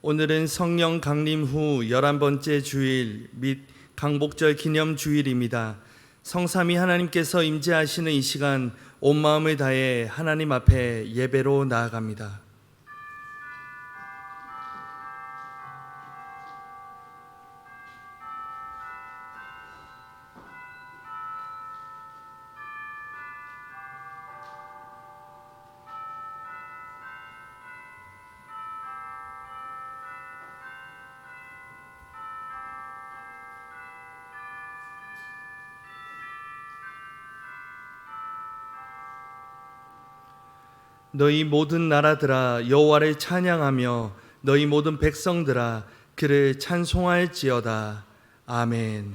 오늘은 성령 강림 후 11번째 주일 및 강복절 기념 주일입니다. 성삼위 하나님께서 임재하시는 이 시간 온 마음을 다해 하나님 앞에 예배로 나아갑니다. 너희 모든 나라들아 여호와를 찬양하며 너희 모든 백성들아 그를 찬송할지어다. 아멘.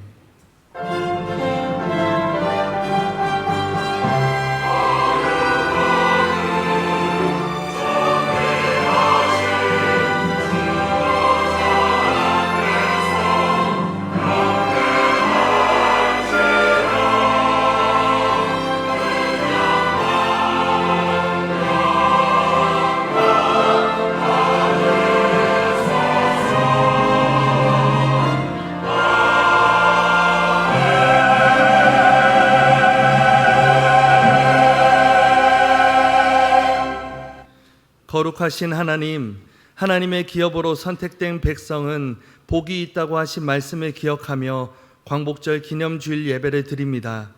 거룩하신 하나님, 하나님의 기업으로 선택된 백성은 복이 있다고 하신 말씀을 기억하며 광복절 기념주일 예배를 드립니다.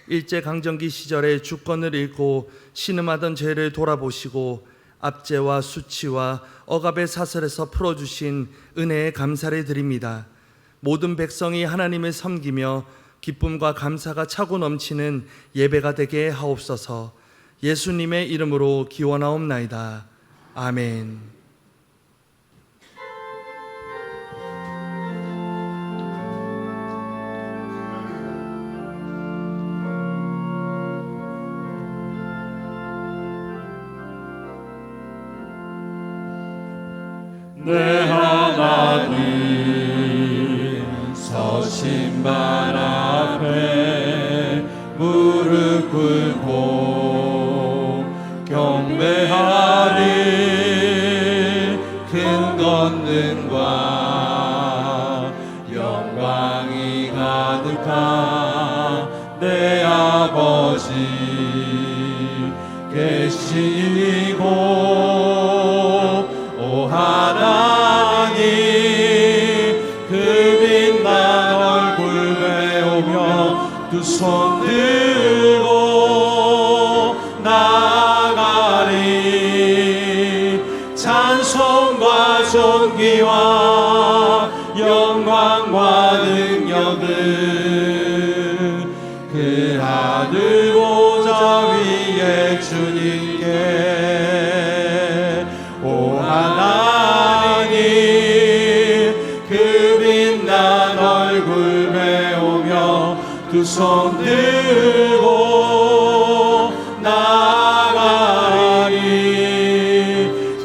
일제강점기 시절에 주권을 잃고 신음하던 죄를 돌아보시고 압제와 수치와 억압의 사슬에서 풀어주신 은혜에 감사를 드립니다. 모든 백성이 하나님을 섬기며 기쁨과 감사가 차고 넘치는 예배가 되게 하옵소서. 예수님의 이름으로 기원하옵나이다. 아멘. 내 하나님 서신발 앞에 무릎 꿇고 경배하리. 큰 권능과 영광이 가득한 내 아버지 계시고 오 하나님 그 빛난 얼굴 배우며 두 손 들고 나가리. 찬송과 존귀와 영광과 능력은 그 하늘 보좌 위에 주님께. 오 하나님 그 빛난 얼굴 배우며 두 손 들고 나가리.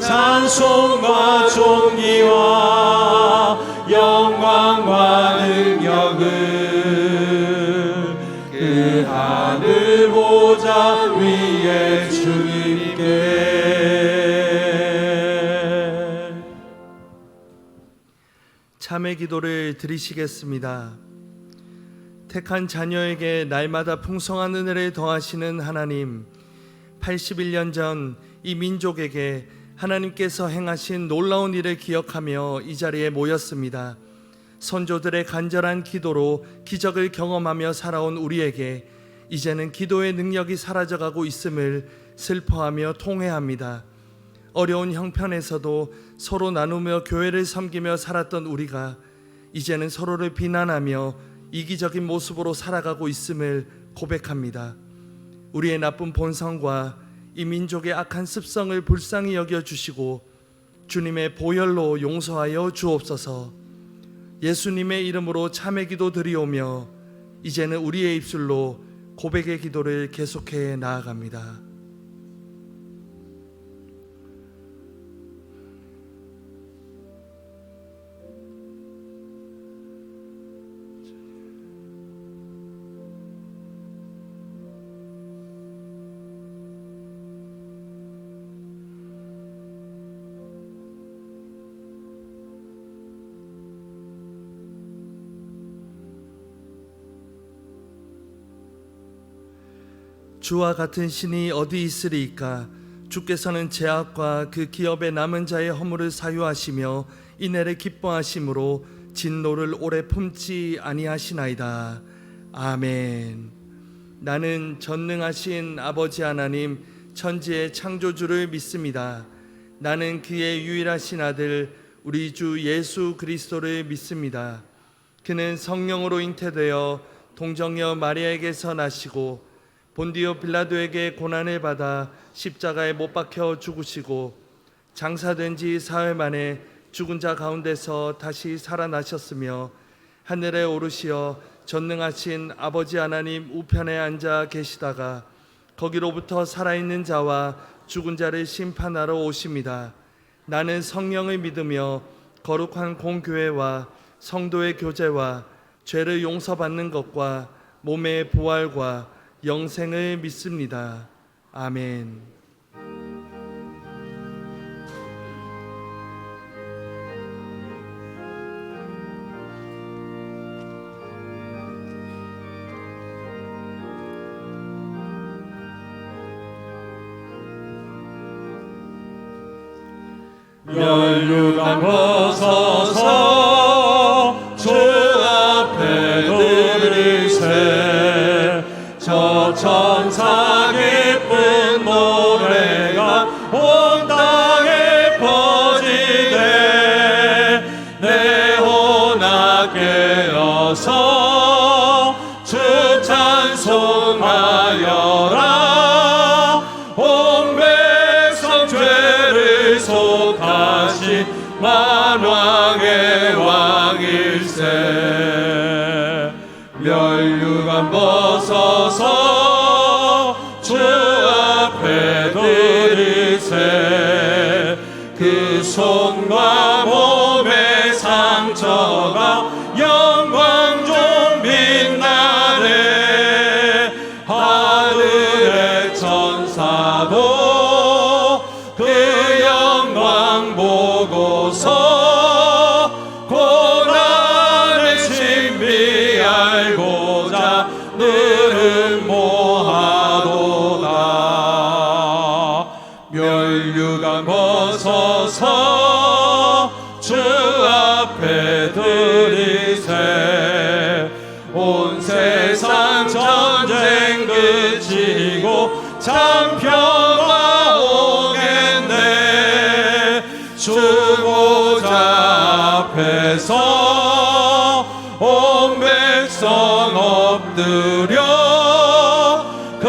찬송과 존귀와 영광과 능력은 그 하늘 보좌 위에 주님께. 참회 기도를 드리시겠습니다. 택한 자녀에게 날마다 풍성한 은혜를 더하시는 하나님, 81년 전 이 민족에게 하나님께서 행하신 놀라운 일을 기억하며 이 자리에 모였습니다. 선조들의 간절한 기도로 기적을 경험하며 살아온 우리에게 이제는 기도의 능력이 사라져가고 있음을 슬퍼하며 통회합니다. 어려운 형편에서도 서로 나누며 교회를 섬기며 살았던 우리가 이제는 서로를 비난하며 이기적인 모습으로 살아가고 있음을 고백합니다. 우리의 나쁜 본성과 이 민족의 악한 습성을 불쌍히 여겨주시고 주님의 보혈로 용서하여 주옵소서. 예수님의 이름으로 참회 기도 드리오며 이제는 우리의 입술로 고백의 기도를 계속해 나아갑니다. 주와 같은 신이 어디 있으리이까? 주께서는 제약과 그 기업의 남은 자의 허물을 사유하시며 이내를 기뻐하심으로 진노를 오래 품지 아니하시나이다. 아멘. 나는 전능하신 아버지 하나님 천지의 창조주를 믿습니다. 나는 그의 유일하신 아들 우리 주 예수 그리스도를 믿습니다. 그는 성령으로 잉태되어 동정녀 마리아에게서 나시고 본디오 빌라도에게 고난을 받아 십자가에 못 박혀 죽으시고 장사된 지 사흘 만에 죽은 자 가운데서 다시 살아나셨으며 하늘에 오르시어 전능하신 아버지 하나님 우편에 앉아 계시다가 거기로부터 살아있는 자와 죽은 자를 심판하러 오십니다. 나는 성령을 믿으며 거룩한 공교회와 성도의 교제와 죄를 용서받는 것과 몸의 부활과 영생을 믿습니다. 아멘. 멸류관 벗어서 주 앞에 드리세. 저 천사 기쁜 노래가 온 땅에 퍼지네. 내 혼아 깨어서 주 찬송하여라. 온 백성 죄를 속하신 만왕의 왕일세. 멸류관 벗어서 주 앞에 드리세. 그 손과 몸의 상처가 영광 좀 빛나네. 하늘의 천사도 그 영광 보고서 고난의 신비 알고자 늘은 모하도다. 멸류관 벗어서 주 앞에 드리세. 온 세상 전쟁 그치고 참 평화 오겠네. 주보자 앞에서 온 백성 엎드려 그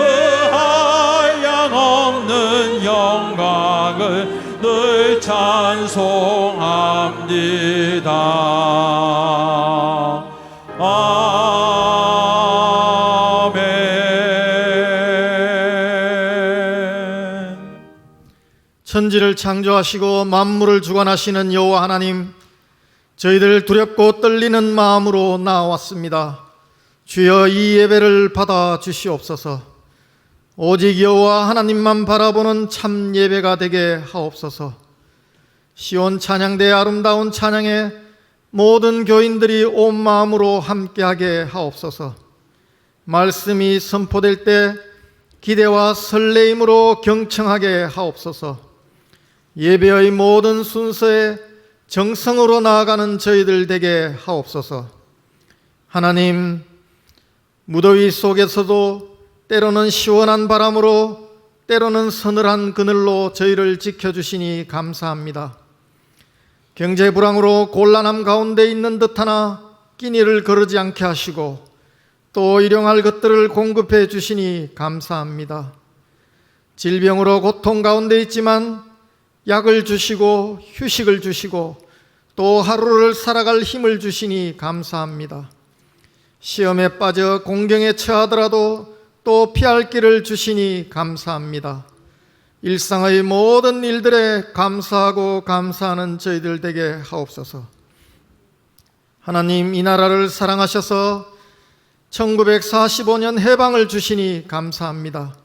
한량없는 영광을 늘 찬송합니다. 아멘. 천지를 창조하시고 만물을 주관하시는 여호와 하나님, 저희들 두렵고 떨리는 마음으로 나왔습니다. 주여, 이 예배를 받아 주시옵소서. 오직 여호와 하나님만 바라보는 참 예배가 되게 하옵소서. 시온 찬양대의 아름다운 찬양에 모든 교인들이 온 마음으로 함께하게 하옵소서. 말씀이 선포될 때 기대와 설레임으로 경청하게 하옵소서. 예배의 모든 순서에 정성으로 나아가는 저희들 되게 하옵소서. 하나님, 무더위 속에서도 때로는 시원한 바람으로, 때로는 서늘한 그늘로 저희를 지켜주시니 감사합니다. 경제 불황으로 곤란함 가운데 있는 듯하나 끼니를 거르지 않게 하시고 또 일용할 것들을 공급해 주시니 감사합니다. 질병으로 고통 가운데 있지만 약을 주시고 휴식을 주시고 또 하루를 살아갈 힘을 주시니 감사합니다. 시험에 빠져 공경에 처하더라도 또 피할 길을 주시니 감사합니다. 일상의 모든 일들에 감사하고 감사하는 저희들 되게 하옵소서. 하나님, 이 나라를 사랑하셔서 1945년 해방을 주시니 감사합니다.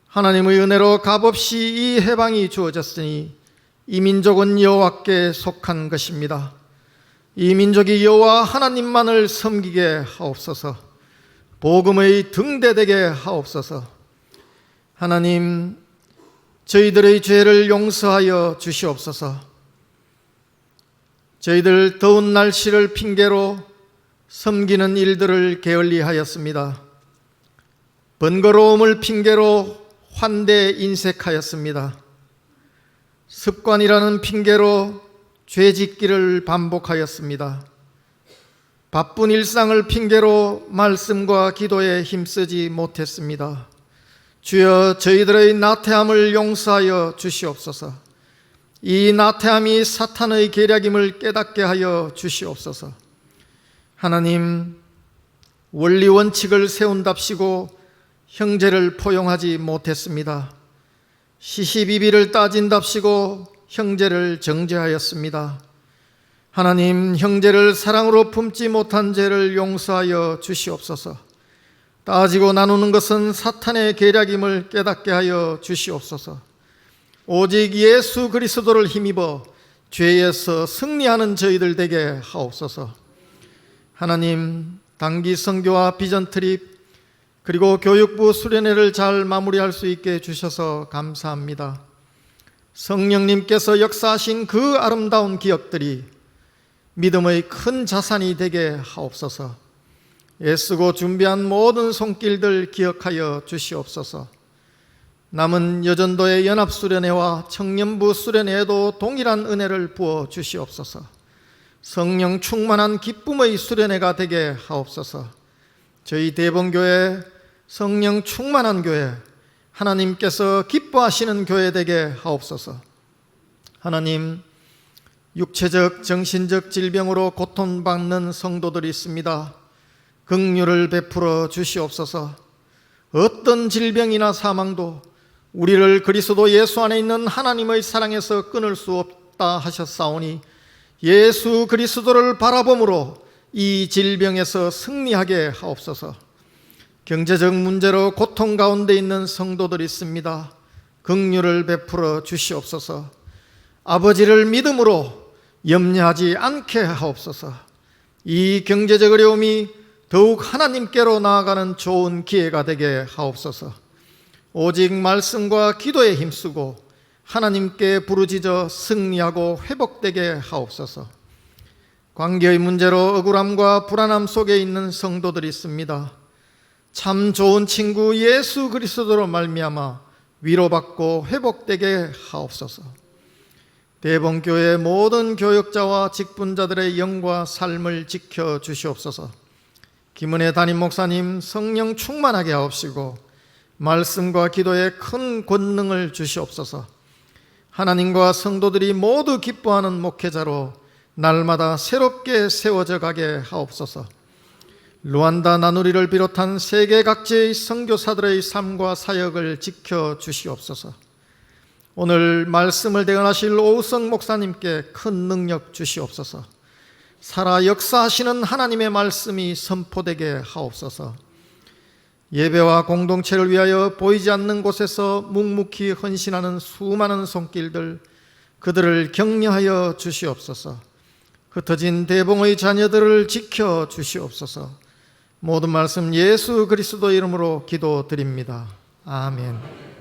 하나님의 은혜로 값없이 이 해방이 주어졌으니 이 민족은 여호와께 속한 것입니다. 이 민족이 여호와 하나님만을 섬기게 하옵소서. 복음의 등대되게 하옵소서. 하나님, 저희들의 죄를 용서하여 주시옵소서. 저희들 더운 날씨를 핑계로 섬기는 일들을 게을리하였습니다. 번거로움을 핑계로 환대 인색하였습니다. 습관이라는 핑계로 죄짓기를 반복하였습니다. 바쁜 일상을 핑계로 말씀과 기도에 힘쓰지 못했습니다. 주여, 저희들의 나태함을 용서하여 주시옵소서. 이 나태함이 사탄의 계략임을 깨닫게 하여 주시옵소서. 하나님, 원리 원칙을 세운답시고 형제를 포용하지 못했습니다. 시시비비를 따진답시고 형제를 정죄하였습니다. 하나님, 형제를 사랑으로 품지 못한 죄를 용서하여 주시옵소서. 따지고 나누는 것은 사탄의 계략임을 깨닫게 하여 주시옵소서. 오직 예수 그리스도를 힘입어 죄에서 승리하는 저희들 되게 하옵소서. 하나님, 단기 선교와 비전 트립 그리고 교육부 수련회를 잘 마무리할 수 있게 해주셔서 감사합니다. 성령님께서 역사하신 그 아름다운 기억들이 믿음의 큰 자산이 되게 하옵소서. 애쓰고 준비한 모든 손길들 기억하여 주시옵소서. 남은 여전도의 연합수련회와 청년부 수련회에도 동일한 은혜를 부어 주시옵소서. 성령 충만한 기쁨의 수련회가 되게 하옵소서. 저희 대봉교회 성령 충만한 교회, 하나님께서 기뻐하시는 교회 되게 하옵소서. 하나님, 육체적, 정신적 질병으로 고통받는 성도들이 있습니다. 긍휼을 베풀어 주시옵소서. 어떤 질병이나 사망도 우리를 그리스도 예수 안에 있는 하나님의 사랑에서 끊을 수 없다 하셨사오니 예수 그리스도를 바라봄으로 이 질병에서 승리하게 하옵소서. 경제적 문제로 고통 가운데 있는 성도들이 있습니다. 긍휼을 베풀어 주시옵소서. 아버지를 믿음으로 염려하지 않게 하옵소서. 이 경제적 어려움이 더욱 하나님께로 나아가는 좋은 기회가 되게 하옵소서. 오직 말씀과 기도에 힘쓰고 하나님께 부르짖어 승리하고 회복되게 하옵소서. 관계의 문제로 억울함과 불안함 속에 있는 성도들이 있습니다. 참 좋은 친구 예수 그리스도로 말미암아 위로받고 회복되게 하옵소서. 대봉교회 모든 교역자와 직분자들의 영과 삶을 지켜 주시옵소서. 김은혜 담임 목사님 성령 충만하게 하옵시고 말씀과 기도에 큰 권능을 주시옵소서. 하나님과 성도들이 모두 기뻐하는 목회자로 날마다 새롭게 세워져 가게 하옵소서. 루안다 나누리를 비롯한 세계 각지의 선교사들의 삶과 사역을 지켜 주시옵소서. 오늘 말씀을 대언하실 오우성 목사님께 큰 능력 주시옵소서. 살아 역사하시는 하나님의 말씀이 선포되게 하옵소서. 예배와 공동체를 위하여 보이지 않는 곳에서 묵묵히 헌신하는 수많은 손길들, 그들을 격려하여 주시옵소서. 흩어진 대봉의 자녀들을 지켜 주시옵소서. 모든 말씀 예수 그리스도 이름으로 기도드립니다. 아멘.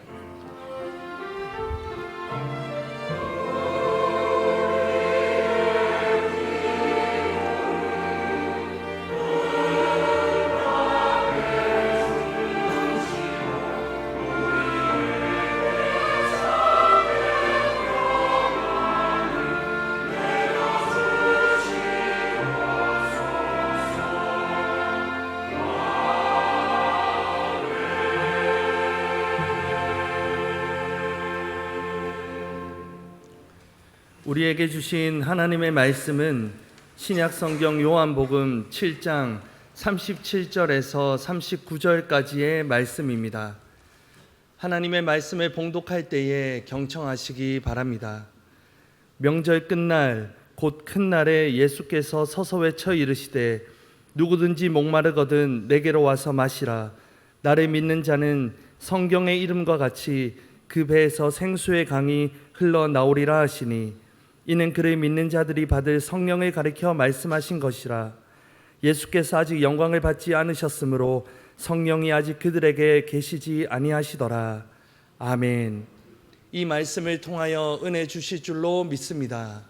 우리에게 주신 하나님의 말씀은 신약 성경 요한복음 7장 37절에서 39절까지의 말씀입니다. 하나님의 말씀을 봉독할 때에 경청하시기 바랍니다. 명절 끝날 곧 큰 날에 예수께서 서서 외쳐 이르시되 누구든지 목마르거든 내게로 와서 마시라. 나를 믿는 자는 성경의 이름과 같이 그 배에서 생수의 강이 흘러나오리라 하시니 이는 그를 믿는 자들이 받을 성령을 가리켜 말씀하신 것이라. 예수께서 아직 영광을 받지 않으셨으므로 성령이 아직 그들에게 계시지 아니하시더라. 아멘. 이 말씀을 통하여 은혜 주실 줄로 믿습니다.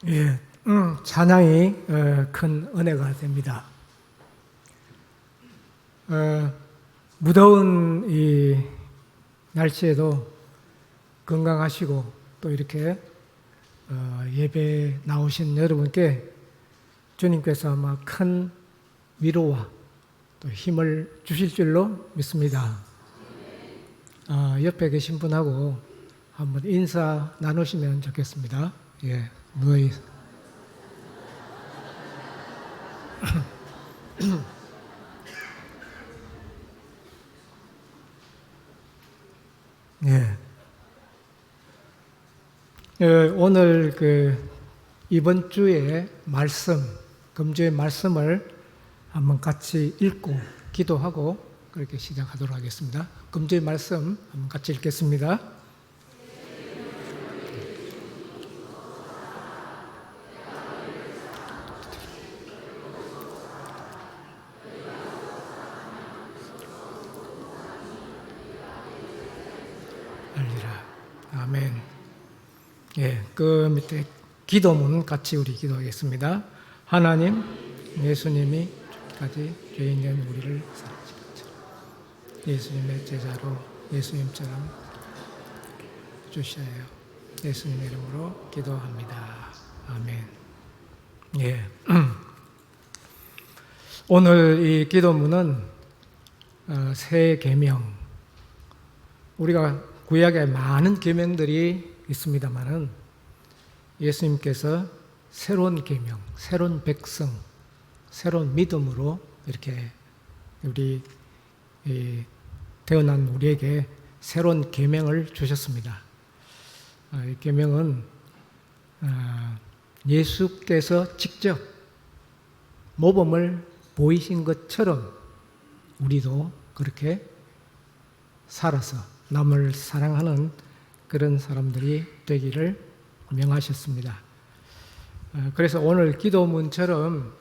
예, 찬양이 큰 은혜가 됩니다. 무더운 이 날씨에도 건강하시고 또 이렇게 예배 나오신 여러분께 주님께서 아마 큰 위로와 또 힘을 주실 줄로 믿습니다. 옆에 계신 분하고 한번 인사 나누시면 좋겠습니다. 예, 누이. 예. 오늘 이번 주에 말씀, 금주의 말씀을 한번 같이 읽고 기도하고 그렇게 시작하도록 하겠습니다. 금주의 말씀 한번 같이 읽겠습니다. 알리라. 아멘. 예, 그 밑에 기도문 같이 우리 기도하겠습니다. 하나님, 예수님이 까지 죄인된 우리를 사랑하신 것처럼 예수님의 제자로 예수님처럼 주셔요. 예수님의 이름으로 기도합니다. 아멘. 예. 오늘 이 기도문은 새 계명. 우리가 구약에 많은 계명들이 있습니다만은 예수님께서 새로운 계명, 새로운 백성, 새로운 믿음으로 이렇게 우리 태어난 우리에게 새로운 계명을 주셨습니다. 이 계명은 예수께서 직접 모범을 보이신 것처럼 우리도 그렇게 살아서 남을 사랑하는 그런 사람들이 되기를 명하셨습니다. 그래서 오늘 기도문처럼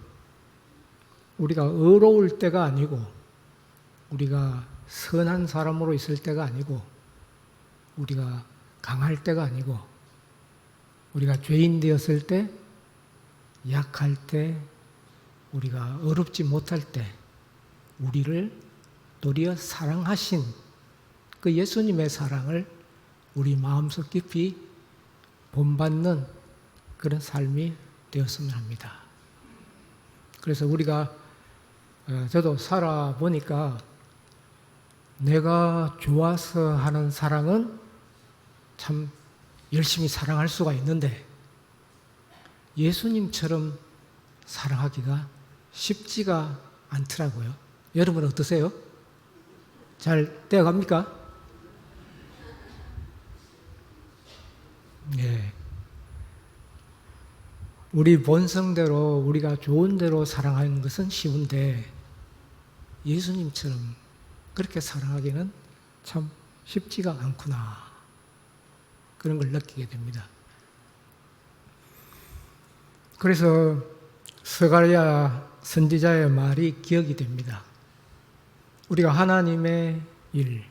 우리가 의로울 때가 아니고 우리가 선한 사람으로 있을 때가 아니고 우리가 강할 때가 아니고 우리가 죄인 되었을 때 약할 때 우리가 어렵지 못할 때 우리를 도리어 사랑하신 그 예수님의 사랑을 우리 마음속 깊이 본받는 그런 삶이 되었으면 합니다. 그래서 우리가 저도 살아보니까 내가 좋아서 하는 사랑은 참 열심히 사랑할 수가 있는데 예수님처럼 사랑하기가 쉽지가 않더라고요. 여러분 어떠세요? 잘 되어갑니까? 네. 우리 본성대로 우리가 좋은 대로 사랑하는 것은 쉬운데 예수님처럼 그렇게 사랑하기는 참 쉽지가 않구나. 그런 걸 느끼게 됩니다. 그래서 스가랴 선지자의 말이 기억이 됩니다. 우리가 하나님의 일,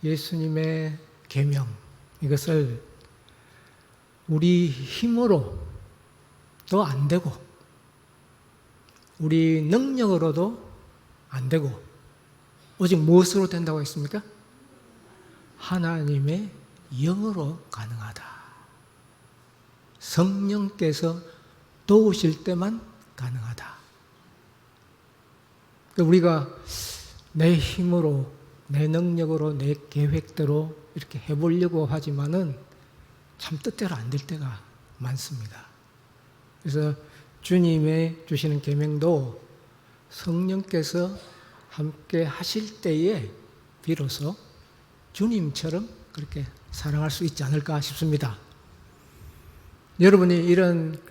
예수님의 계명 이것을 우리 힘으로 도 안 되고 우리 능력으로도 안 되고 오직 무엇으로 된다고 했습니까? 하나님의 영으로 가능하다. 성령께서 도우실 때만 가능하다. 우리가 내 힘으로, 내 능력으로, 내 계획대로 이렇게 해보려고 하지만은 참 뜻대로 안 될 때가 많습니다. 그래서 주님의 주시는 계명도 성령께서 함께 하실 때에 비로소 주님처럼 그렇게 사랑할 수 있지 않을까 싶습니다. 여러분이 이런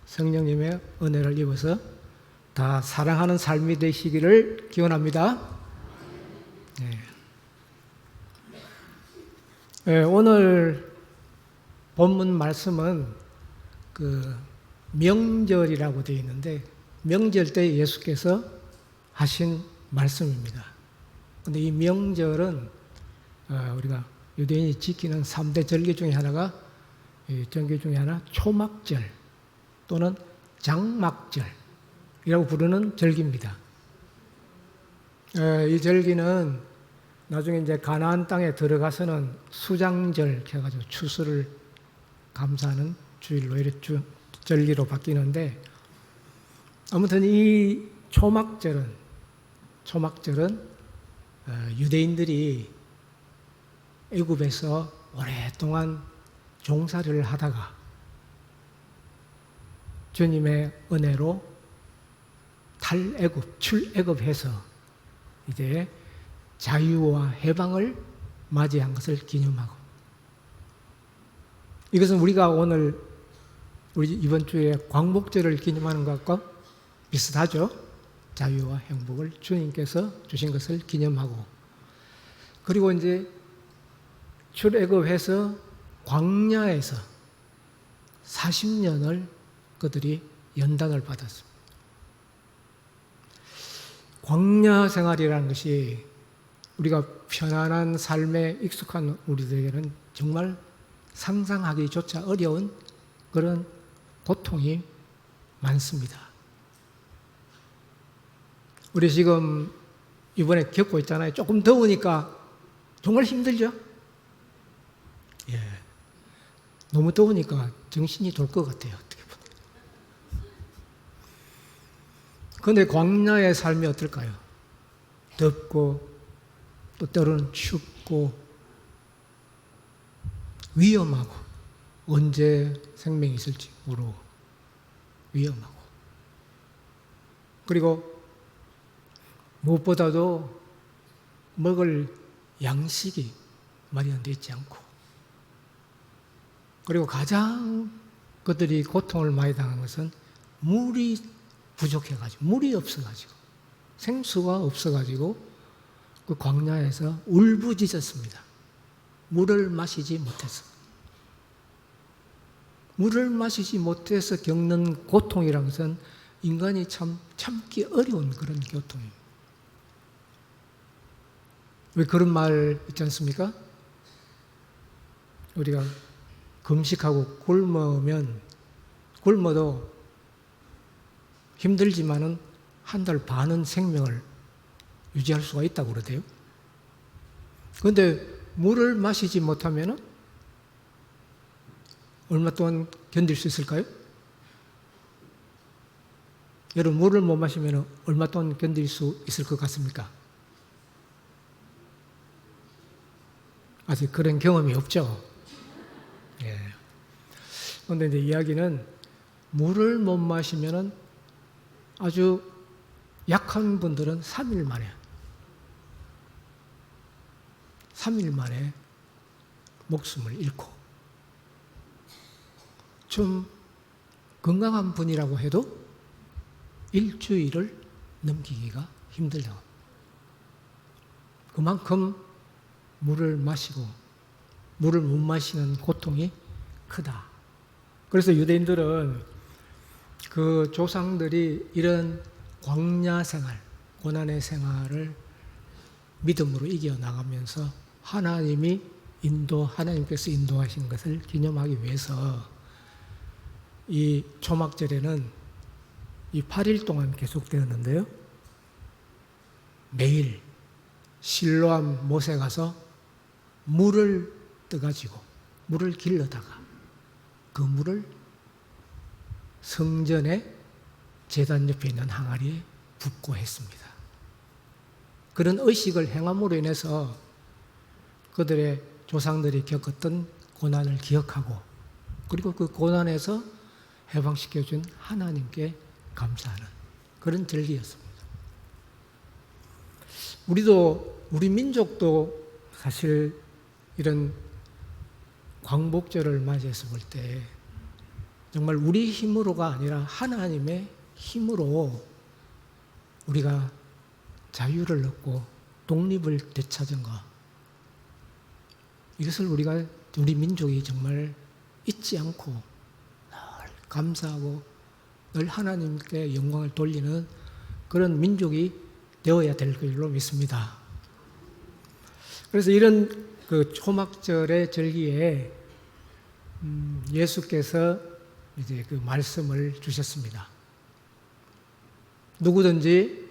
성령님의 은혜를 입어서 다 사랑하는 삶이 되시기를 기원합니다. 네. 오늘 본문 말씀은 명절이라고 되어 있는데 명절 때 예수께서 하신 말씀입니다. 그런데 이 명절은 우리가 유대인이 지키는 3대 절기 중에 하나가 이 절기 중에 하나 초막절 또는 장막절이라고 부르는 절기입니다. 이 절기는 나중에 이제 가나안 땅에 들어가서는 수장절 해가지고 추수를 감사하는 주일로 이렇게 절기로 바뀌는데, 아무튼 이 초막절은 유대인들이 애굽에서 오랫동안 종살이를 하다가 주님의 은혜로 탈애굽, 출애굽해서 이제 자유와 해방을 맞이한 것을 기념하고, 이것은 우리가 오늘 우리 이번 주에 광복절을 기념하는 것과 비슷하죠. 자유와 행복을 주님께서 주신 것을 기념하고, 그리고 이제 출애굽해서 광야에서 40년을 그들이 연단을 받았습니다. 광야 생활이라는 것이 우리가 편안한 삶에 익숙한 우리들에게는 정말 상상하기조차 어려운 그런 고통이 많습니다. 우리 지금 이번에 겪고 있잖아요. 조금 더우니까 정말 힘들죠? 예. 너무 더우니까 정신이 돌 것 같아요. 어떻게 보면. 그런데 광야의 삶이 어떨까요? 덥고 또 때로는 춥고 위험하고, 언제 생명이 있을지 모르고 위험하고, 그리고 무엇보다도 먹을 양식이 마련되어 있지 않고, 그리고 가장 그들이 고통을 많이 당한 것은 물이 부족해가지고, 물이 없어가지고, 생수가 없어가지고 그 광야에서 울부짖었습니다. 물을 마시지 못해서. 물을 마시지 못해서 겪는 고통이라는 것은 인간이 참 참기 어려운 그런 고통입니다. 왜 그런 말 있지 않습니까? 우리가 금식하고 굶어도 힘들지만은 한 달 반은 생명을 유지할 수가 있다고 그러대요. 그런데 물을 마시지 못하면은 얼마 동안 견딜 수 있을까요? 여러분, 물을 못 마시면 얼마 동안 견딜 수 있을 것 같습니까? 아직 그런 경험이 없죠. 예. 그런데 이제 이야기는 물을 못 마시면은 아주 약한 분들은 3일 만에 목숨을 잃고, 좀 건강한 분이라고 해도 일주일을 넘기기가 힘들다고. 그만큼 물을 마시고 물을 못 마시는 고통이 크다. 그래서 유대인들은 그 조상들이 이런 광야 생활, 고난의 생활을 믿음으로 이겨나가면서 하나님께서 인도하신 것을 기념하기 위해서 이 초막절에는 이 8일 동안 계속되었는데요. 매일 실로암 못에 가서 물을 떠가지고 물을 길러다가 그 물을 성전의 제단 옆에 있는 항아리에 붓고 했습니다. 그런 의식을 행함으로 인해서 그들의 조상들이 겪었던 고난을 기억하고, 그리고 그 고난에서 해방시켜준 하나님께 감사하는 그런 절기였습니다. 우리 민족도 사실 이런 광복절을 맞이해서 볼 때 정말 우리 힘으로가 아니라 하나님의 힘으로 우리가 자유를 얻고 독립을 되찾은 것, 이것을 우리 민족이 정말 잊지 않고 늘 감사하고 늘 하나님께 영광을 돌리는 그런 민족이 되어야 될 걸로 믿습니다. 그래서 이런 그 초막절의 절기에 예수께서 이제 그 말씀을 주셨습니다. 누구든지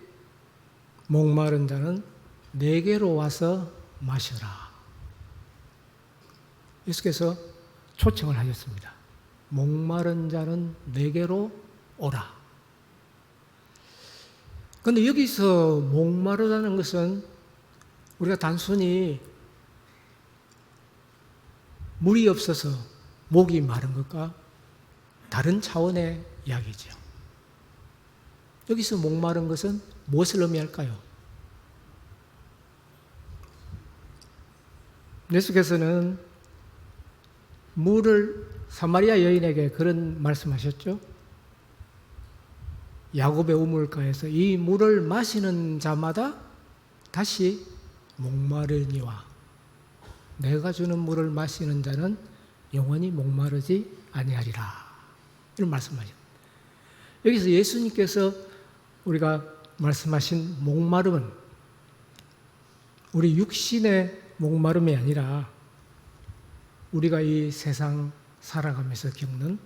목마른 자는 내게로 와서 마셔라. 예수께서 초청을 하셨습니다. 목마른 자는 내게로 오라. 그런데 여기서 목마르다는 것은 우리가 단순히 물이 없어서 목이 마른 것과 다른 차원의 이야기죠. 여기서 목마른 것은 무엇을 의미할까요? 예수께서는 물을 사마리아 여인에게 그런 말씀하셨죠. 야곱의 우물가에서 이 물을 마시는 자마다 다시 목마르니와 내가 주는 물을 마시는 자는 영원히 목마르지 아니하리라. 이런 말씀하셨습니다. 여기서 예수님께서 우리가 말씀하신 목마름은 우리 육신의 목마름이 아니라 우리가 이 세상 살아가면서 겪는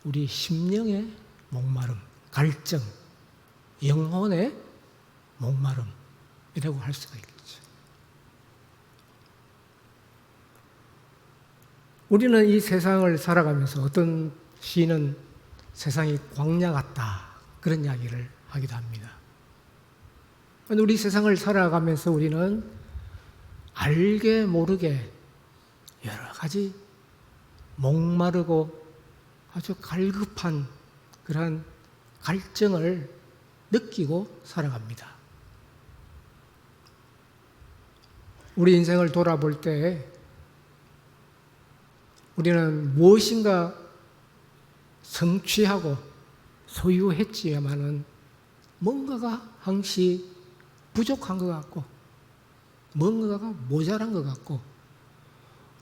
우리 심령의 목마름, 갈증, 영혼의 목마름이라고 할 수가 있겠죠. 우리는 이 세상을 살아가면서 어떤 시인은 세상이 광야 같다 그런 이야기를 하기도 합니다. 우리 세상을 살아가면서 우리는 알게 모르게 여러 가지 목마르고 아주 갈급한 그러한 갈증을 느끼고 살아갑니다. 우리 인생을 돌아볼 때 우리는 무엇인가 성취하고 소유했지만은 뭔가가 항시 부족한 것 같고 뭔가가 모자란 것 같고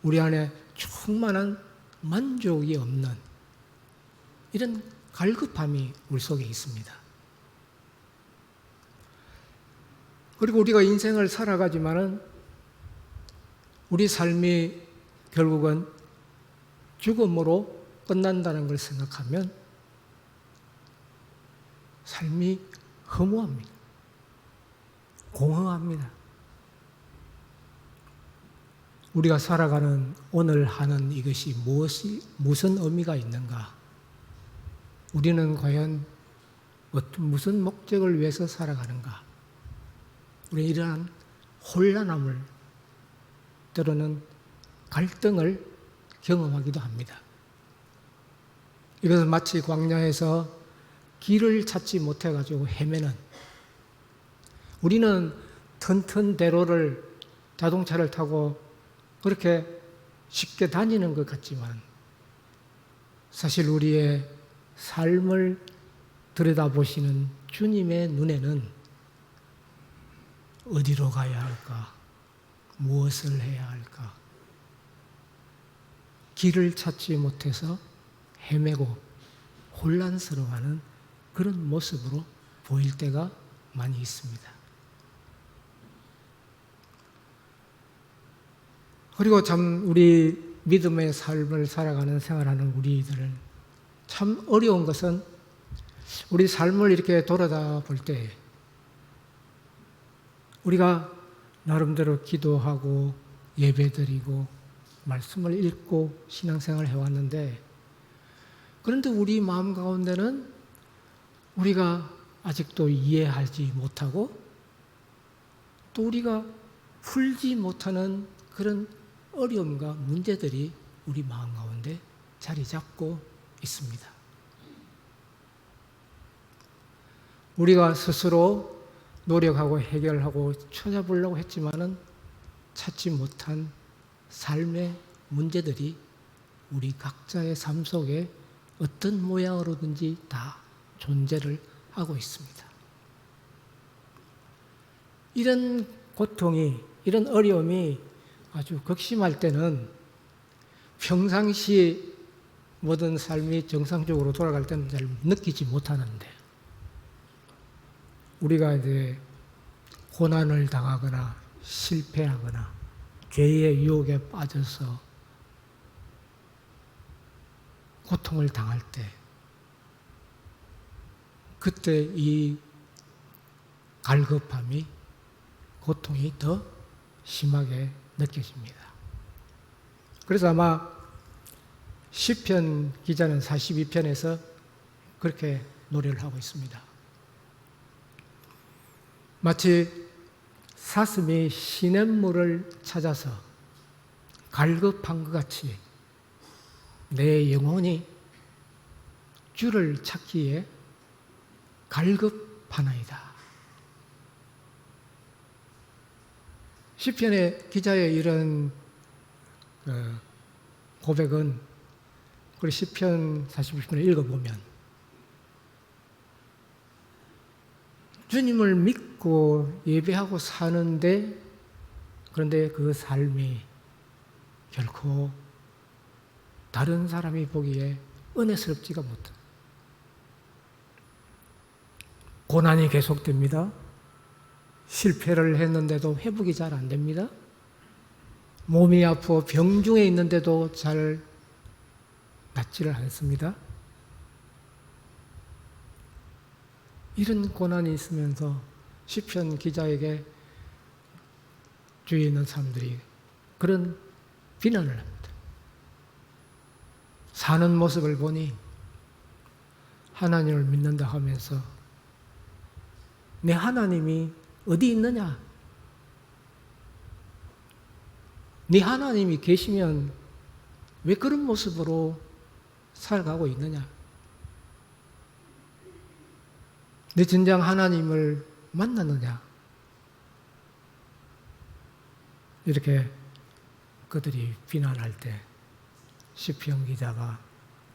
우리 안에 충만한 만족이 없는 이런 갈급함이 우리 속에 있습니다. 그리고 우리가 인생을 살아가지만은 우리 삶이 결국은 죽음으로 끝난다는 걸 생각하면 삶이 허무합니다. 공허합니다. 우리가 살아가는 오늘 하는 이것이 무슨 의미가 있는가? 우리는 과연 무슨 목적을 위해서 살아가는가? 우리는 이러한 혼란함을 때로는 갈등을 경험하기도 합니다. 이것은 마치 광야에서 길을 찾지 못해가지고 헤매는 우리는 튼튼 대로를 자동차를 타고 그렇게 쉽게 다니는 것 같지만 사실 우리의 삶을 들여다보시는 주님의 눈에는 어디로 가야 할까? 무엇을 해야 할까? 길을 찾지 못해서 헤매고 혼란스러워하는 그런 모습으로 보일 때가 많이 있습니다. 그리고 참 우리 믿음의 삶을 살아가는 생활하는 우리들은 참 어려운 것은 우리 삶을 이렇게 돌아다 볼 때 우리가 나름대로 기도하고 예배드리고 말씀을 읽고 신앙생활을 해왔는데 그런데 우리 마음 가운데는 우리가 아직도 이해하지 못하고 또 우리가 풀지 못하는 그런 어려움과 문제들이 우리 마음 가운데 자리 잡고 있습니다. 우리가 스스로 노력하고 해결하고 찾아보려고 했지만은 찾지 못한 삶의 문제들이 우리 각자의 삶 속에 어떤 모양으로든지 다 존재를 하고 있습니다. 이런 고통이, 이런 어려움이 아주 극심할 때는 평상시 모든 삶이 정상적으로 돌아갈 때는 잘 느끼지 못하는데 우리가 이제 고난을 당하거나 실패하거나 죄의 유혹에 빠져서 고통을 당할 때 그때 이 갈급함이 고통이 더 심하게 느껴집니다. 그래서 아마 시편 기자는 42편에서 그렇게 노래를 하고 있습니다. 마치 사슴이 시냇물을 찾아서 갈급한 것 같이 내 영혼이 주를 찾기에 갈급하나이다. 시편의 기자의 이런 고백은 우리 시편 42편을 읽어보면 주님을 믿고 예배하고 사는데 그런데 그 삶이 결코 다른 사람이 보기에 은혜스럽지가 못합니다. 고난이 계속됩니다. 실패를 했는데도 회복이 잘 안 됩니다. 몸이 아프고 병중에 있는데도 잘 낫지를 않습니다. 이런 고난이 있으면서 시편 기자에게 주위에 있는 사람들이 그런 비난을 합니다. 사는 모습을 보니 하나님을 믿는다 하면서 내 하나님이 어디 있느냐? 네 하나님이 계시면 왜 그런 모습으로 살아가고 있느냐? 내 진정 하나님을 만났느냐? 이렇게 그들이 비난할 때 시편 기자가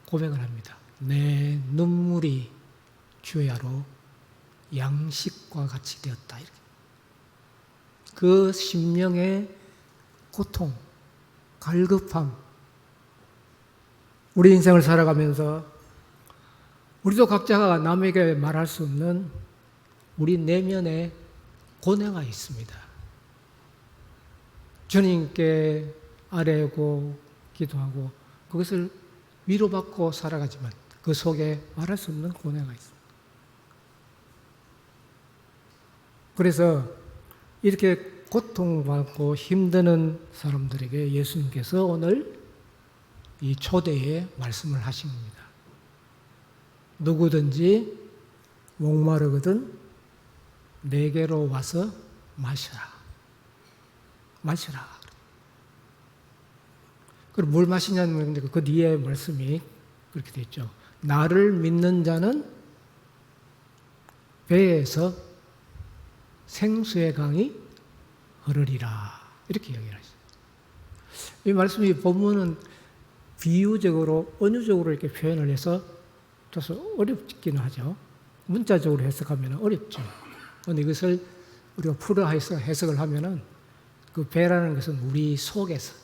고백을 합니다. 내 눈물이 주야로 양식과 같이 되었다. 이렇게. 그 심령의 고통, 갈급함, 우리 인생을 살아가면서 우리도 각자가 남에게 말할 수 없는 우리 내면에 고뇌가 있습니다. 주님께 아뢰고 기도하고 그것을 위로받고 살아가지만 그 속에 말할 수 없는 고뇌가 있습니다. 그래서 이렇게 고통받고 힘드는 사람들에게 예수님께서 오늘 이 초대의 말씀을 하신 겁니다. 누구든지 목마르거든 내게로 와서 마셔라. 마셔라. 그럼 뭘 마시냐면 그 뒤에 말씀이 그렇게 되어 있죠. 나를 믿는 자는 배에서 생수의 강이 흐르리라. 이렇게 이야기를 하죠. 이 말씀이 본문은 비유적으로, 은유적으로 이렇게 표현을 해서 좀 어렵기는 하죠. 문자적으로 해석하면 어렵죠. 그런데 이것을 우리가 풀어 해석을 하면은 그 배라는 것은 우리 속에서,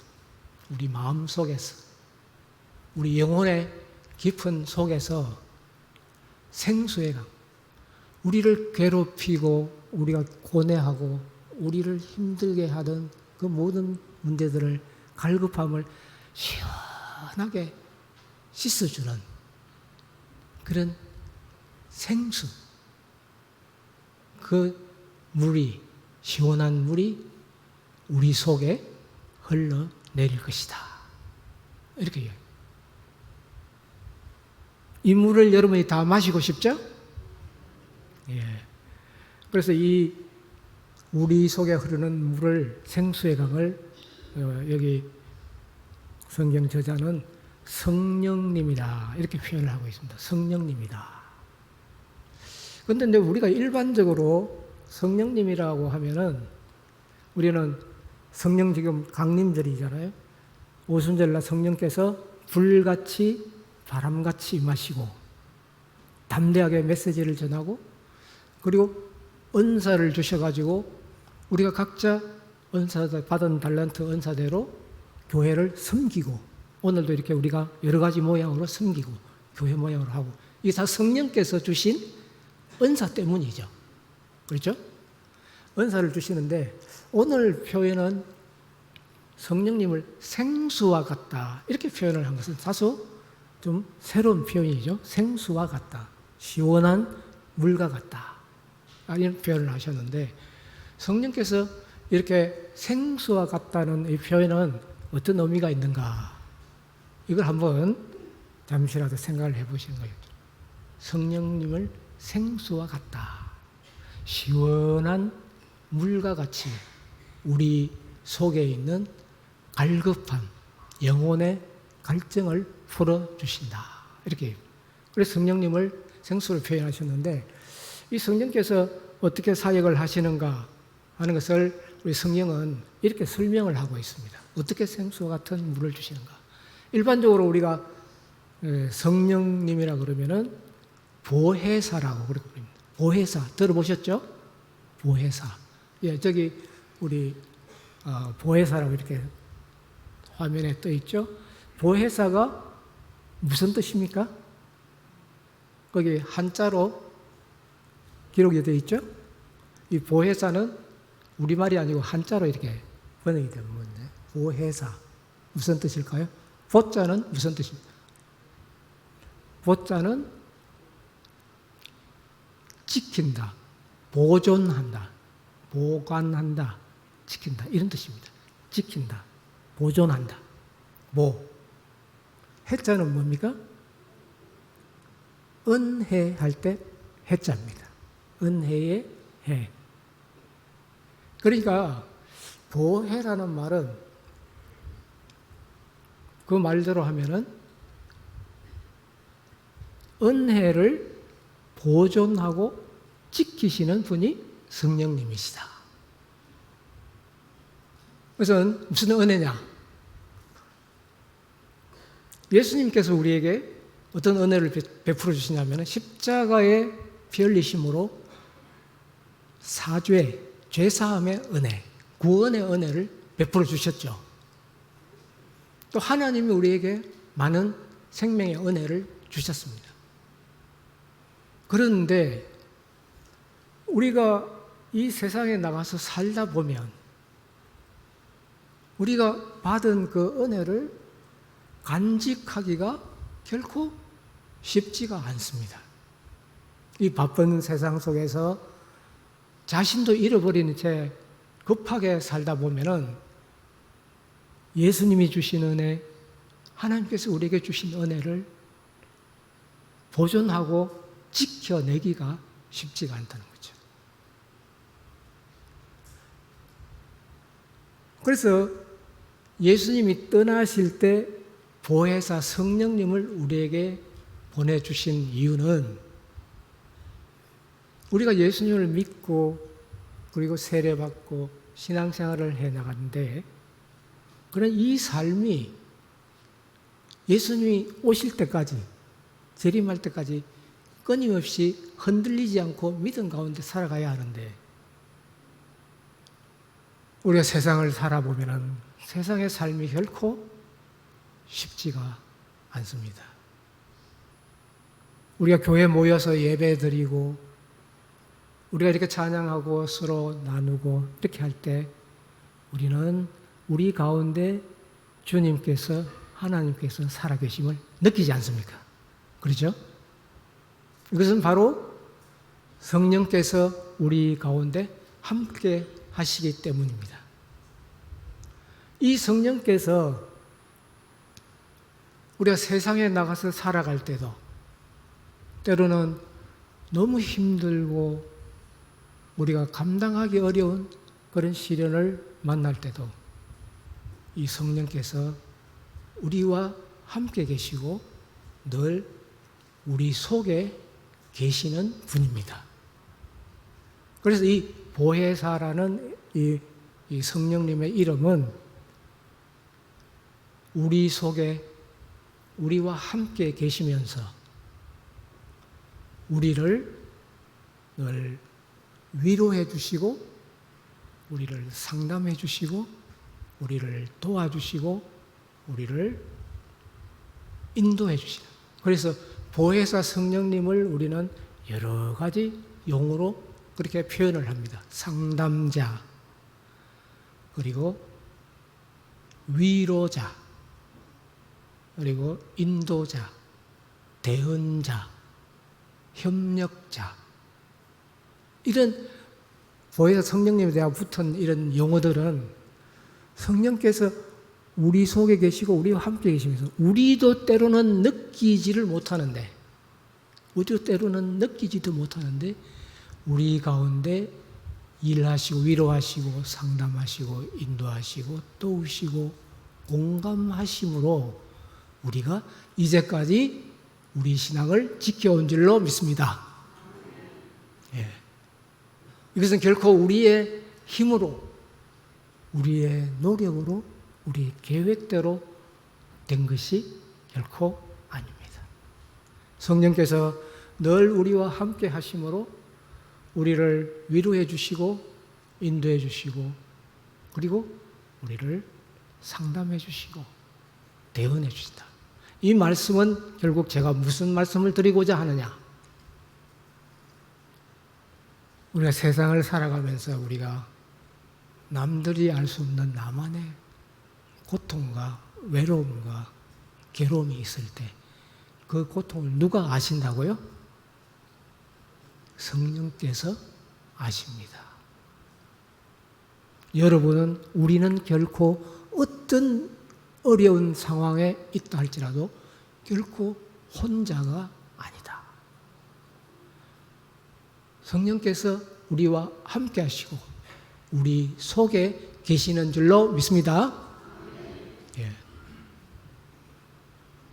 우리 마음 속에서, 우리 영혼의 깊은 속에서 생수의 강, 우리를 괴롭히고 우리가 고뇌하고 우리를 힘들게 하던 그 모든 문제들을 갈급함을 시원하게 씻어주는 그런 생수, 그 물이, 시원한 물이 우리 속에 흘러내릴 것이다. 이렇게 얘기해요. 이 물을 여러분이 다 마시고 싶죠? 예. 그래서 이 우리 속에 흐르는 물을, 생수의 강을 여기 성경 저자는 성령님이다 이렇게 표현을 하고 있습니다. 성령님이다. 그런데 우리가 일반적으로 성령님이라고 하면은 우리는 성령 지금 강림절이잖아요. 오순절날 성령께서 불같이 바람같이 임하시고 담대하게 메시지를 전하고 그리고 은사를 주셔가지고 우리가 각자 은사 받은 달란트 은사대로 교회를 섬기고 오늘도 이렇게 우리가 여러 가지 모양으로 섬기고 교회 모양으로 하고 이게 다 성령께서 주신 은사 때문이죠. 그렇죠? 은사를 주시는데 오늘 표현은 성령님을 생수와 같다 이렇게 표현을 한 것은 다소 좀 새로운 표현이죠. 생수와 같다. 시원한 물과 같다. 이런 표현을 하셨는데 성령께서 이렇게 생수와 같다는 이 표현은 어떤 의미가 있는가? 이걸 한번 잠시라도 생각을 해보시는 거예요. 성령님을 생수와 같다. 시원한 물과 같이 우리 속에 있는 갈급한 영혼의 갈증을 풀어주신다. 이렇게. 그래서 성령님을 생수로 표현하셨는데 이 성령께서 어떻게 사역을 하시는가 하는 것을 우리 성령은 이렇게 설명을 하고 있습니다. 어떻게 생수와 같은 물을 주시는가. 일반적으로 우리가 성령님이라 그러면은 보혜사라고 그렇게 부릅니다. 보혜사 들어보셨죠? 보혜사. 예, 저기 우리 보혜사라고 이렇게 화면에 떠 있죠? 보혜사가 무슨 뜻입니까? 거기 한자로 기록이 되어 있죠? 이 보혜사는 우리말이 아니고 한자로 이렇게 번역이 되는 건데, 보혜사. 무슨 뜻일까요? 보자는 무슨 뜻입니까? 보자는 지킨다, 보존한다, 보관한다, 지킨다. 이런 뜻입니다. 지킨다, 보존한다. 해자는 뭡니까? 은혜할 때 해자입니다. 은혜의 해. 그러니까 보혜라는 말은 그 말대로 하면은 은혜를 보존하고 지키시는 분이 성령님이시다. 그래서 무슨 은혜냐? 예수님께서 우리에게 어떤 은혜를 베풀어 주시냐면 십자가의 피 흘리심으로 사죄, 죄사함의 은혜, 구원의 은혜를 베풀어 주셨죠. 또 하나님이 우리에게 많은 생명의 은혜를 주셨습니다. 그런데 우리가 이 세상에 나가서 살다 보면 우리가 받은 그 은혜를 간직하기가 결코 쉽지가 않습니다. 이 바쁜 세상 속에서 자신도 잃어버리는 채 급하게 살다 보면은 예수님이 주신 은혜, 하나님께서 우리에게 주신 은혜를 보존하고 지켜내기가 쉽지가 않다는 거죠. 그래서 예수님이 떠나실 때 보혜사 성령님을 우리에게 보내주신 이유는 우리가 예수님을 믿고 그리고 세례받고 신앙생활을 해나가는데 그런 이 삶이 예수님이 오실 때까지 재림할 때까지 끊임없이 흔들리지 않고 믿음 가운데 살아가야 하는데 우리가 세상을 살아보면 세상의 삶이 결코 쉽지가 않습니다. 우리가 교회에 모여서 예배 드리고 우리가 이렇게 찬양하고 서로 나누고 이렇게 할 때 우리는 우리 가운데 주님께서 하나님께서 살아계심을 느끼지 않습니까? 그렇죠? 이것은 바로 성령께서 우리 가운데 함께 하시기 때문입니다. 이 성령께서 우리가 세상에 나가서 살아갈 때도 때로는 너무 힘들고 우리가 감당하기 어려운 그런 시련을 만날 때도 이 성령께서 우리와 함께 계시고 늘 우리 속에 계시는 분입니다. 그래서 이 보혜사라는 이 성령님의 이름은 우리 속에 우리와 함께 계시면서 우리를 늘 위로해 주시고 우리를 상담해 주시고 우리를 도와주시고 우리를 인도해 주시는. 그래서 보혜사 성령님을 우리는 여러 가지 용어로 그렇게 표현을 합니다. 상담자, 그리고 위로자, 그리고 인도자, 대언자, 협력자, 이런 보혜사 성령님에 대한 붙은 이런 용어들은 성령께서 우리 속에 계시고 우리와 함께 계시면서 우리도 때로는 느끼지를 못하는데, 우리도 때로는 느끼지도 못하는데 우리 가운데 일하시고 위로하시고 상담하시고 인도하시고 도우시고 공감하심으로 우리가 이제까지 우리 신앙을 지켜온 줄로 믿습니다. 예. 이것은 결코 우리의 힘으로, 우리의 노력으로, 우리 계획대로 된 것이 결코 아닙니다. 성령께서 늘 우리와 함께 하심으로 우리를 위로해 주시고 인도해 주시고 그리고 우리를 상담해 주시고 대언해 주신다. 이 말씀은 결국 제가 무슨 말씀을 드리고자 하느냐? 우리가 세상을 살아가면서 우리가 남들이 알 수 없는 나만의 고통과 외로움과 괴로움이 있을 때 그 고통을 누가 아신다고요? 성령께서 아십니다. 여러분은, 우리는 결코 어떤 어려운 상황에 있다 할지라도 결코 혼자가 아니다. 성령께서 우리와 함께 하시고 우리 속에 계시는 줄로 믿습니다. 예.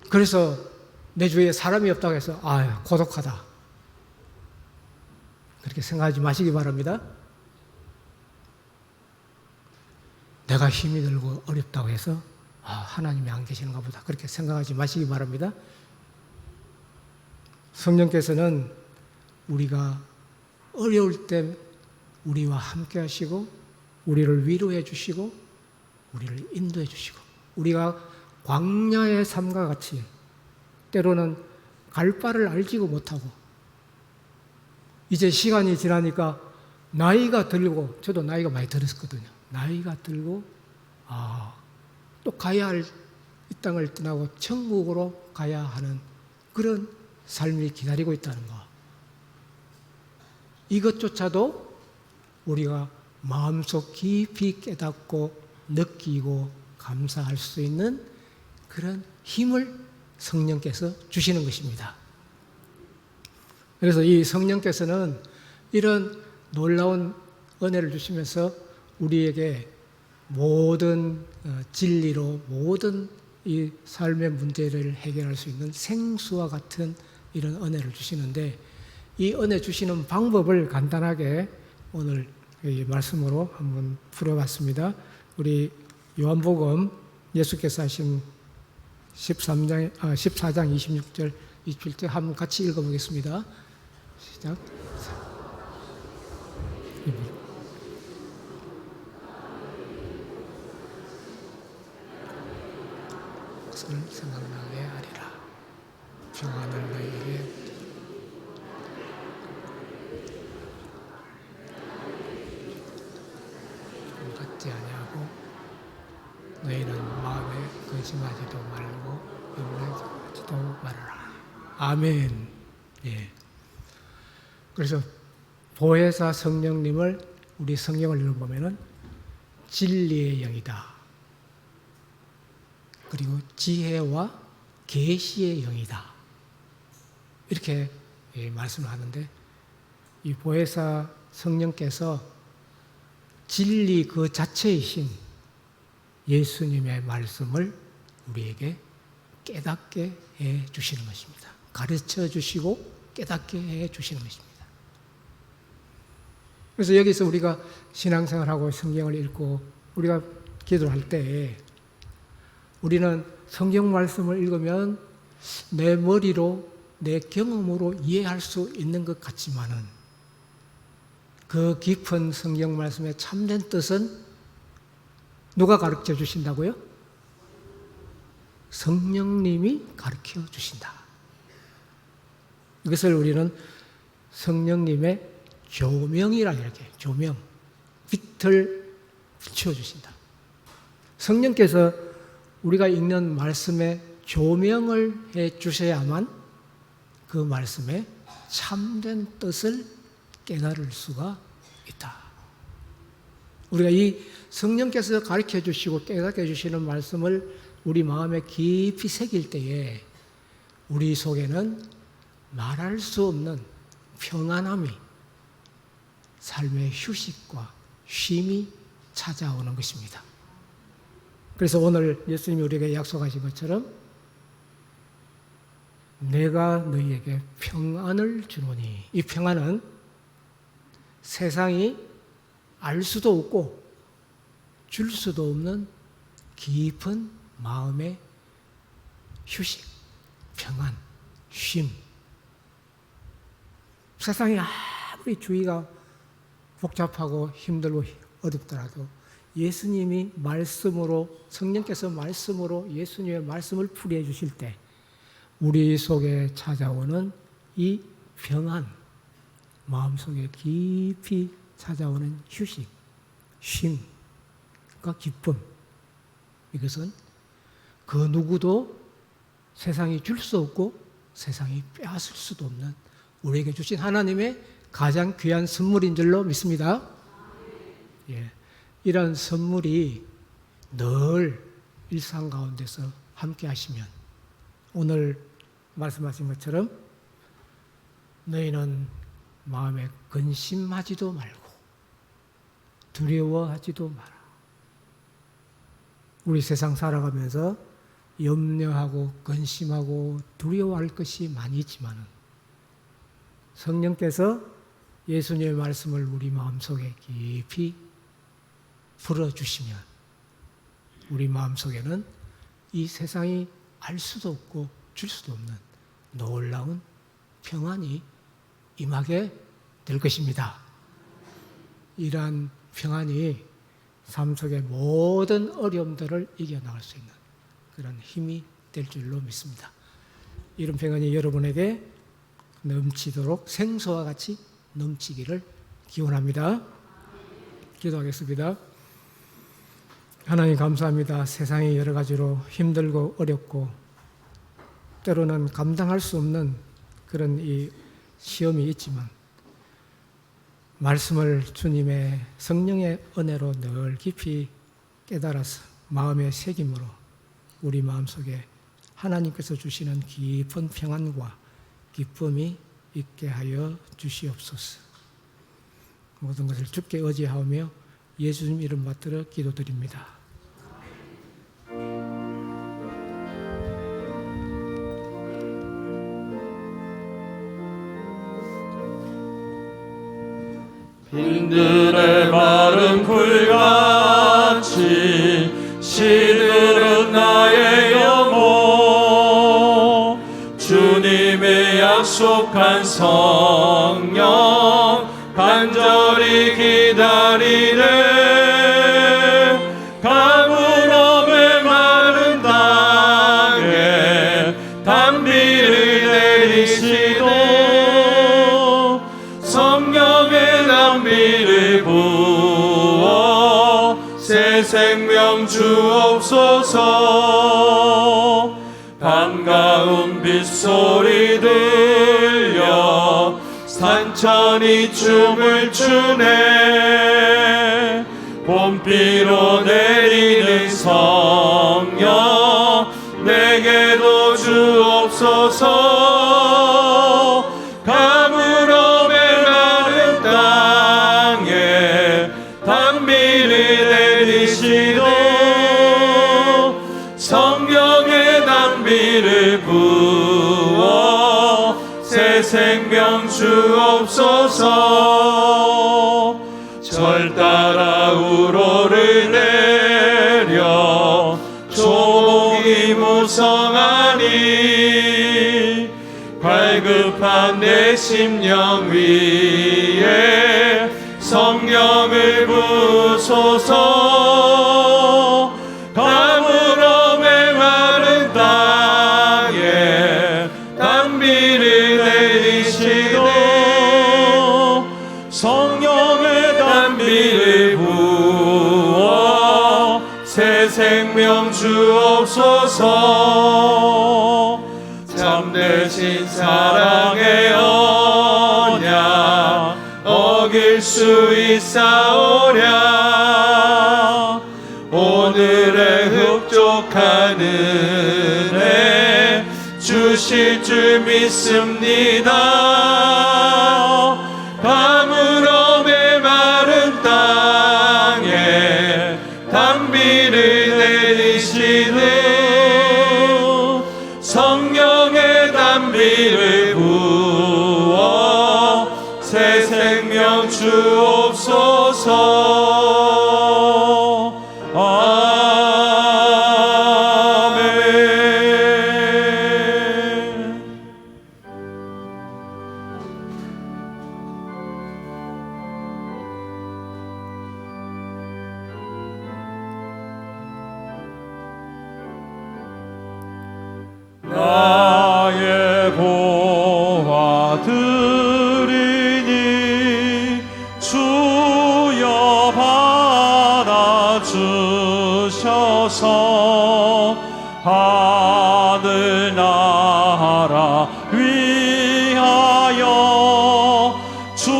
그래서 내 주위에 사람이 없다고 해서 고독하다, 그렇게 생각하지 마시기 바랍니다. 내가 힘이 들고 어렵다고 해서 하나님이 안 계시는가 보다, 그렇게 생각하지 마시기 바랍니다. 성령께서는 우리가 어려울 때 우리와 함께 하시고 우리를 위로해 주시고 우리를 인도해 주시고, 우리가 광야의 삶과 같이 때로는 갈 바를 알지도 못하고 이제 시간이 지나니까 나이가 들고, 저도 나이가 많이 들었거든요. 나이가 들고 또 가야 할 이 땅을 떠나고 천국으로 가야 하는 그런 삶이 기다리고 있다는 것, 이것조차도 우리가 마음속 깊이 깨닫고 느끼고 감사할 수 있는 그런 힘을 성령께서 주시는 것입니다. 그래서 이 성령께서는 이런 놀라운 은혜를 주시면서 우리에게 모든 진리로 모든 이 삶의 문제를 해결할 수 있는 생수와 같은 이런 은혜를 주시는데, 이 은혜 주시는 방법을 간단하게 오늘 이 말씀으로 한번 풀어봤습니다. 우리 요한복음 예수께서 하신 14장 26절 27절 한번 같이 읽어보겠습니다. 시작. 것을 생각나게 하리라. 평안을 너희에게 갖지 아니하고 너희는 마음에 거짓하지도 말고 염려하지도 말아라. 아멘. 예. 그래서 보혜사 성령님을 우리 성경을 읽어보면은 진리의 영이다, 그리고 지혜와 계시의 영이다, 이렇게 말씀을 하는데, 이 보혜사 성령께서 진리 그 자체이신 예수님의 말씀을 우리에게 깨닫게 해 주시는 것입니다. 가르쳐 주시고 깨닫게 해 주시는 것입니다. 그래서 여기서 우리가 신앙생활하고 성경을 읽고 우리가 기도를 할 때 우리는 성경 말씀을 읽으면 내 머리로 내 경험으로 이해할 수 있는 것 같지만은 그 깊은 성경 말씀의 참된 뜻은 누가 가르쳐 주신다고요? 성령님이 가르쳐 주신다. 이것을 우리는 성령님의 조명이라 이렇게, 조명, 빛을 비춰주신다. 성령께서 우리가 읽는 말씀에 조명을 해 주셔야만 그 말씀의 참된 뜻을 깨달을 수가 있다. 우리가 이 성령께서 가르쳐 주시고 깨닫게 해주시는 말씀을 우리 마음에 깊이 새길 때에 우리 속에는 말할 수 없는 평안함이, 삶의 휴식과 쉼이 찾아오는 것입니다. 그래서 오늘 예수님이 우리에게 약속하신 것처럼 내가 너희에게 평안을 주노니, 이 평안은 세상이 알 수도 없고 줄 수도 없는 깊은 마음의 휴식, 평안, 쉼. 세상이 아무리 주위가 복잡하고 힘들고 어렵더라도 예수님이 말씀으로, 성령께서 말씀으로 예수님의 말씀을 풀이해 주실 때 우리 속에 찾아오는 이 평안, 마음속에 깊이 찾아오는 휴식, 쉼과 기쁨, 이것은 그 누구도 세상이 줄 수 없고 세상이 빼앗을 수도 없는 우리에게 주신 하나님의 가장 귀한 선물인 줄로 믿습니다. 예, 이런 선물이 늘 일상 가운데서 함께 하시면 오늘 말씀하신 것처럼 너희는 마음에 근심하지도 말고 두려워하지도 마라. 우리 세상 살아가면서 염려하고 근심하고 두려워할 것이 많이 있지만 성령께서 예수님의 말씀을 우리 마음속에 깊이 불어주시면 우리 마음속에는 이 세상이 알 수도 없고 줄 수도 없는 놀라운 평안이 임하게 될 것입니다. 이러한 평안이 삶 속의 모든 어려움들을 이겨나갈 수 있는 그런 힘이 될 줄로 믿습니다. 이런 평안이 여러분에게 넘치도록 생수와 같이 넘치기를 기원합니다. 기도하겠습니다. 하나님 감사합니다. 세상이 여러 가지로 힘들고 어렵고 때로는 감당할 수 없는 그런 이 시험이 있지만 말씀을 주님의 성령의 은혜로 늘 깊이 깨달아서 마음의 새김으로 우리 마음속에 하나님께서 주시는 깊은 평안과 기쁨이 있게 하여 주시옵소서. 모든 것을 주께 의지하며 예수님 이름 받들어 기도드립니다. 빈들의 마른 풀같이 시들은 나의 영혼 주님의 약속한 성령 간절히 기다리네 가물음의 마른 땅에 단비를 내리시도 성령의 단비를 부어 새 생명 주옵소서 반가운 빗소리 들려 산천이 춤을 추네 봄비로 내리는 성령 내게도 주옵소서 가물음의 마른 땅에 단비를 내리시도 성령의 단비를 부어 새 생명 주옵소서 절 따라 우로를 내려 조목이 무성하니 갈급한 내 심령 위에 성령을 부소서 가물음의 마른 땅에 단비를 내리시도 성령의 단비를 부어 새 생명 주옵소서 참되신 사랑의 언약 어길 수 있사오랴. 오늘의 흡족한 은혜 주실 줄 믿습니다. 가물어 메마른 땅에 단비를 내리시는 성령의 단비를 부어 새 생명 주옵소서. 아멘. 나의 보화 드리니 주여 받아 주셔서 하늘 나라 위하여 주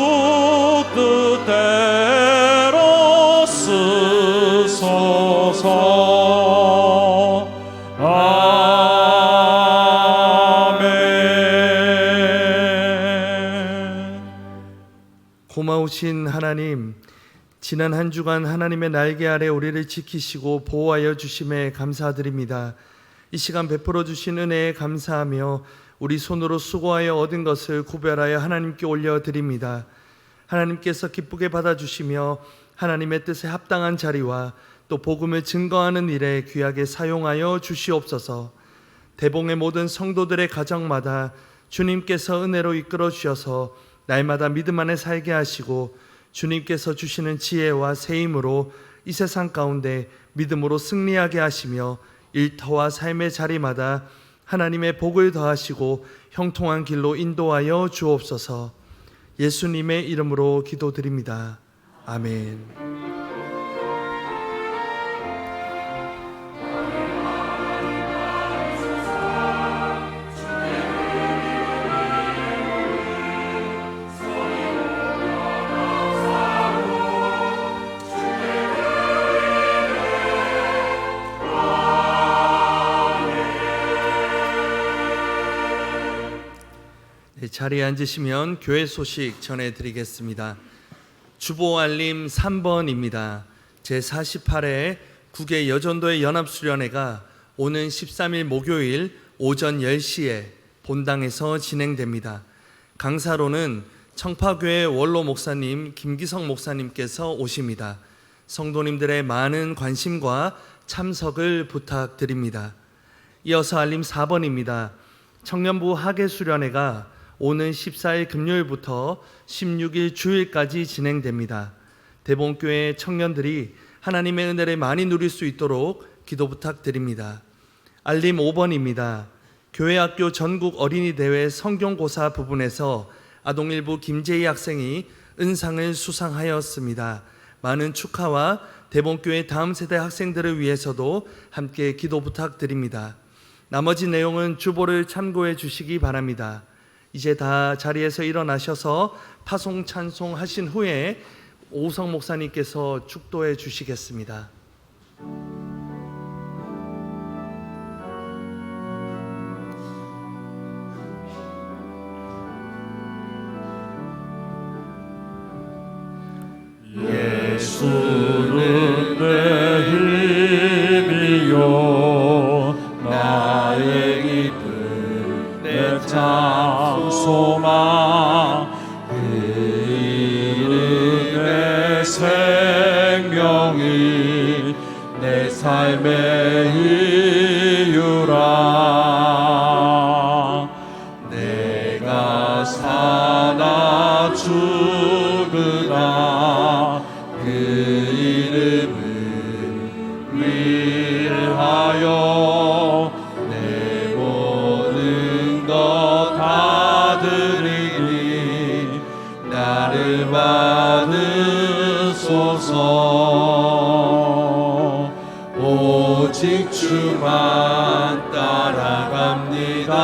뜻대로 쓰소서. 고마우신 하나님, 지난 한 주간 하나님의 날개 아래 우리를 지키시고 보호하여 주심에 감사드립니다. 이 시간 베풀어 주신 은혜에 감사하며 우리 손으로 수고하여 얻은 것을 구별하여 하나님께 올려드립니다. 하나님께서 기쁘게 받아주시며 하나님의 뜻에 합당한 자리와 또 복음을 증거하는 일에 귀하게 사용하여 주시옵소서. 대봉의 모든 성도들의 가정마다 주님께서 은혜로 이끌어 주셔서 날마다 믿음 안에 살게 하시고 주님께서 주시는 지혜와 새 힘으로 이 세상 가운데 믿음으로 승리하게 하시며 일터와 삶의 자리마다 하나님의 복을 더하시고 형통한 길로 인도하여 주옵소서. 예수님의 이름으로 기도드립니다. 아멘. 자리에 앉으시면 교회 소식 전해드리겠습니다. 주보 알림 3번입니다. 제48회 국외 여전도의 연합수련회가 오는 13일 목요일 오전 10시에 본당에서 진행됩니다. 강사로는 청파교회 원로 목사님 김기성 목사님께서 오십니다. 성도님들의 많은 관심과 참석을 부탁드립니다. 이어서 알림 4번입니다. 청년부 학예수련회가 오는 14일 금요일부터 16일 주일까지 진행됩니다. 대봉교회 청년들이 하나님의 은혜를 많이 누릴 수 있도록 기도 부탁드립니다. 알림 5번입니다. 교회학교 전국 어린이대회 성경고사 부분에서 아동일부 김재희 학생이 은상을 수상하였습니다. 많은 축하와 대봉교회 다음 세대 학생들을 위해서도 함께 기도 부탁드립니다. 나머지 내용은 주보를 참고해 주시기 바랍니다. 이제 다 자리에서 일어나셔서 파송 찬송 하신 후에 오성 목사님께서 축도해 주시겠습니다. 예수는 내 힘이요 나의 기쁨 내 참 소망 그 이름 내 생명이 내 삶의 이유라. 내가 사나 죽으나 그 이름을 위하여 내 모든 것 다 드리니 나를 받으소서. 오직 주만 따라갑니다.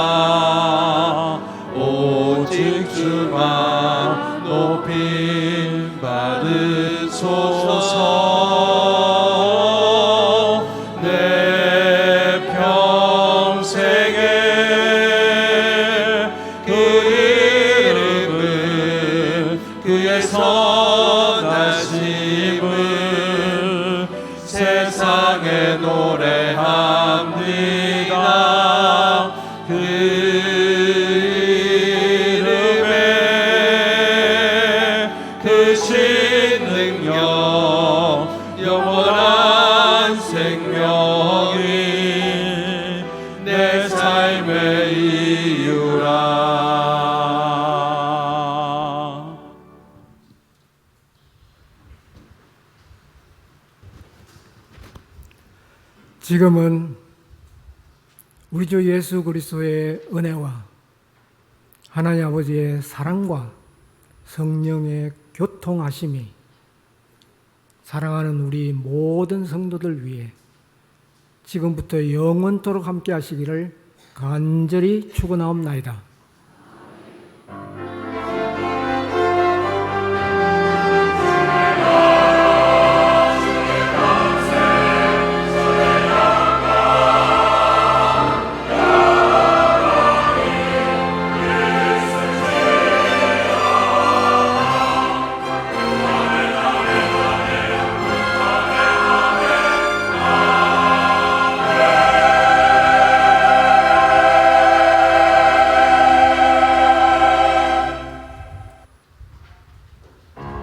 내 삶의 이유라. 지금은 우리 주 예수 그리스도의 은혜와 하나님 아버지의 사랑과 성령의 교통하심이 사랑하는 우리 모든 성도들 위해 지금부터 영원토록 함께 하시기를 간절히 축원하옵나이다.